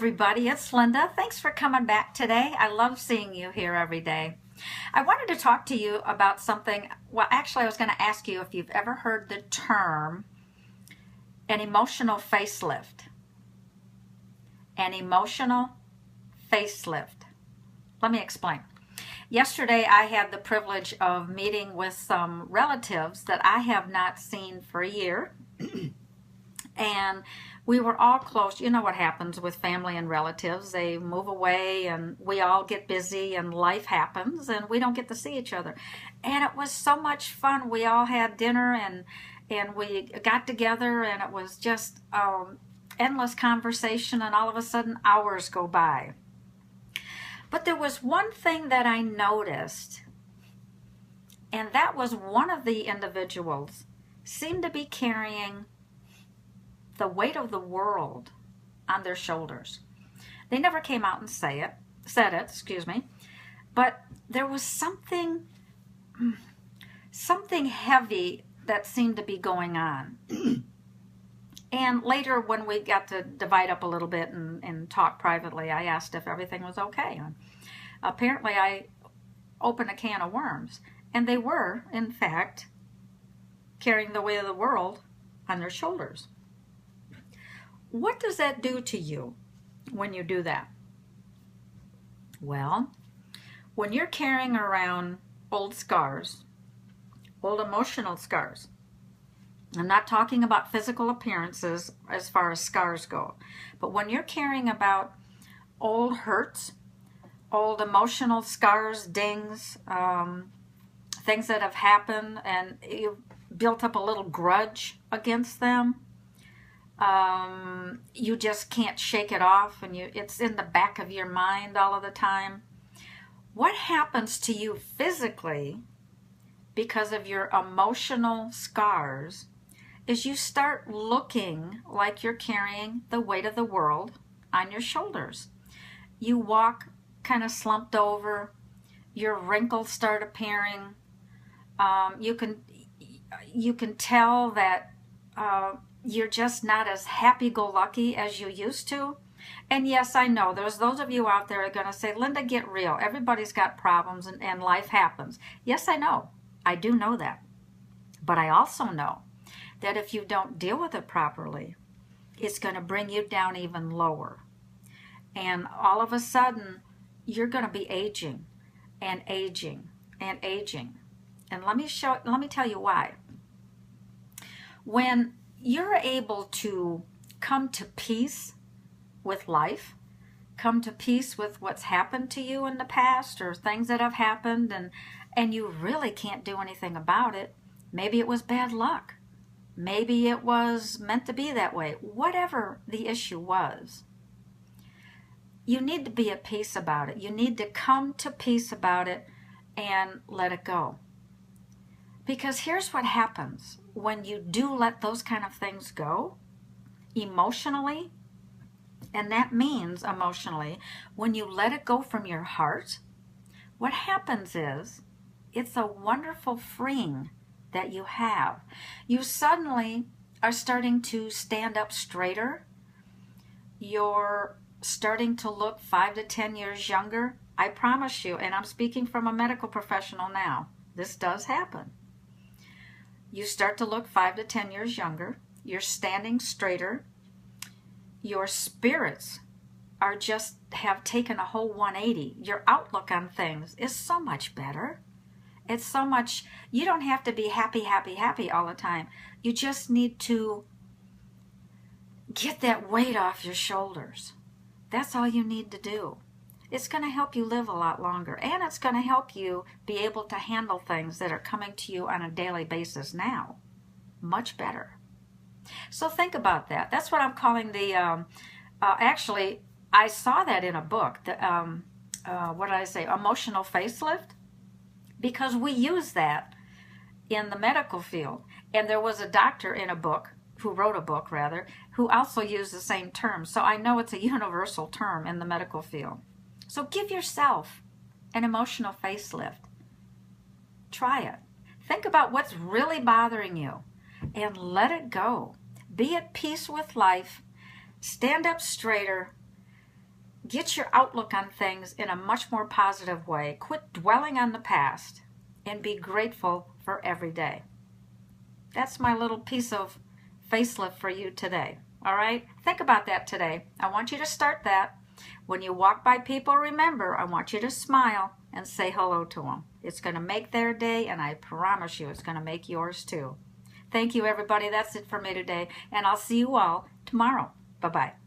Everybody, it's Linda. Thanks for coming back today. I love seeing you here every day. I wanted to talk to you about something. Well, actually, I was going to ask you if you've ever heard the term an emotional facelift. An emotional facelift. Let me explain. Yesterday, I had the privilege of meeting with some relatives that I have not seen for a year. And we were all close. You know what happens with family and relatives. They move away and we all get busy and life happens and we don't get to see each other. And it was so much fun. We all had dinner and we got together and it was just endless conversation, and all of a sudden hours go by. But there was one thing that I noticed, and that was one of the individuals seemed to be carrying the weight of the world on their shoulders. They never came out and said it, but there was something heavy that seemed to be going on. And later, when we got to divide up a little bit and talk privately, I asked if everything was okay. And apparently, I opened a can of worms, and they were, in fact, carrying the weight of the world on their shoulders. What does that do to you when you do that? Well, when you're carrying around old scars, old emotional scars, I'm not talking about physical appearances as far as scars go, but when you're carrying about old hurts, old emotional scars, dings, things that have happened, and you've built up a little grudge against them, you just can't shake it off, and it's in the back of your mind all of the time. What happens to you physically because of your emotional scars is you start looking like you're carrying the weight of the world on your shoulders. You walk kind of slumped over, your wrinkles start appearing. You can tell that you're just not as happy-go-lucky as you used to. And yes, I know there's those of you out there are going to say, Linda, get real. Everybody's got problems and life happens. Yes, I know. I do know that. But I also know that if you don't deal with it properly, it's going to bring you down even lower. And all of a sudden, you're going to be aging and aging and aging. And let me tell you why. When you're able to come to peace with life, come to peace with what's happened to you in the past or things that have happened, and you really can't do anything about it. Maybe it was bad luck. Maybe it was meant to be that way. Whatever the issue was, you need to be at peace about it. You need to come to peace about it and let it go. Because here's what happens when you do let those kind of things go emotionally, and that means emotionally, when you let it go from your heart, what happens is it's a wonderful freeing that you have. You suddenly are starting to stand up straighter. You're starting to look 5 to 10 years younger. I promise you, and I'm speaking from a medical professional now, this does happen. You start to look 5 to 10 years younger. You're standing straighter. Your spirits have taken a whole 180. Your outlook on things is so much better. It's so much, you don't have to be happy, happy, happy all the time. You just need to get that weight off your shoulders. That's all you need to do. It's going to help you live a lot longer, and it's going to help you be able to handle things that are coming to you on a daily basis now much better. So think about that. That's what I'm calling the, actually, I saw that in a book, what did I say, emotional facelift, because we use that in the medical field. And there was a doctor in a book, who wrote a book rather, who also used the same term. So I know it's a universal term in the medical field. So give yourself an emotional facelift. Try it. Think about what's really bothering you and let it go. Be at peace with life. Stand up straighter. get your outlook on things in a much more positive way. Quit dwelling on the past and be grateful for every day. That's my little piece of facelift for you today. All right? Think about that today. I want you to start that. When you walk by people, remember, I want you to smile and say hello to them. It's going to make their day, and I promise you it's going to make yours too. Thank you, everybody. That's it for me today, and I'll see you all tomorrow. Bye-bye.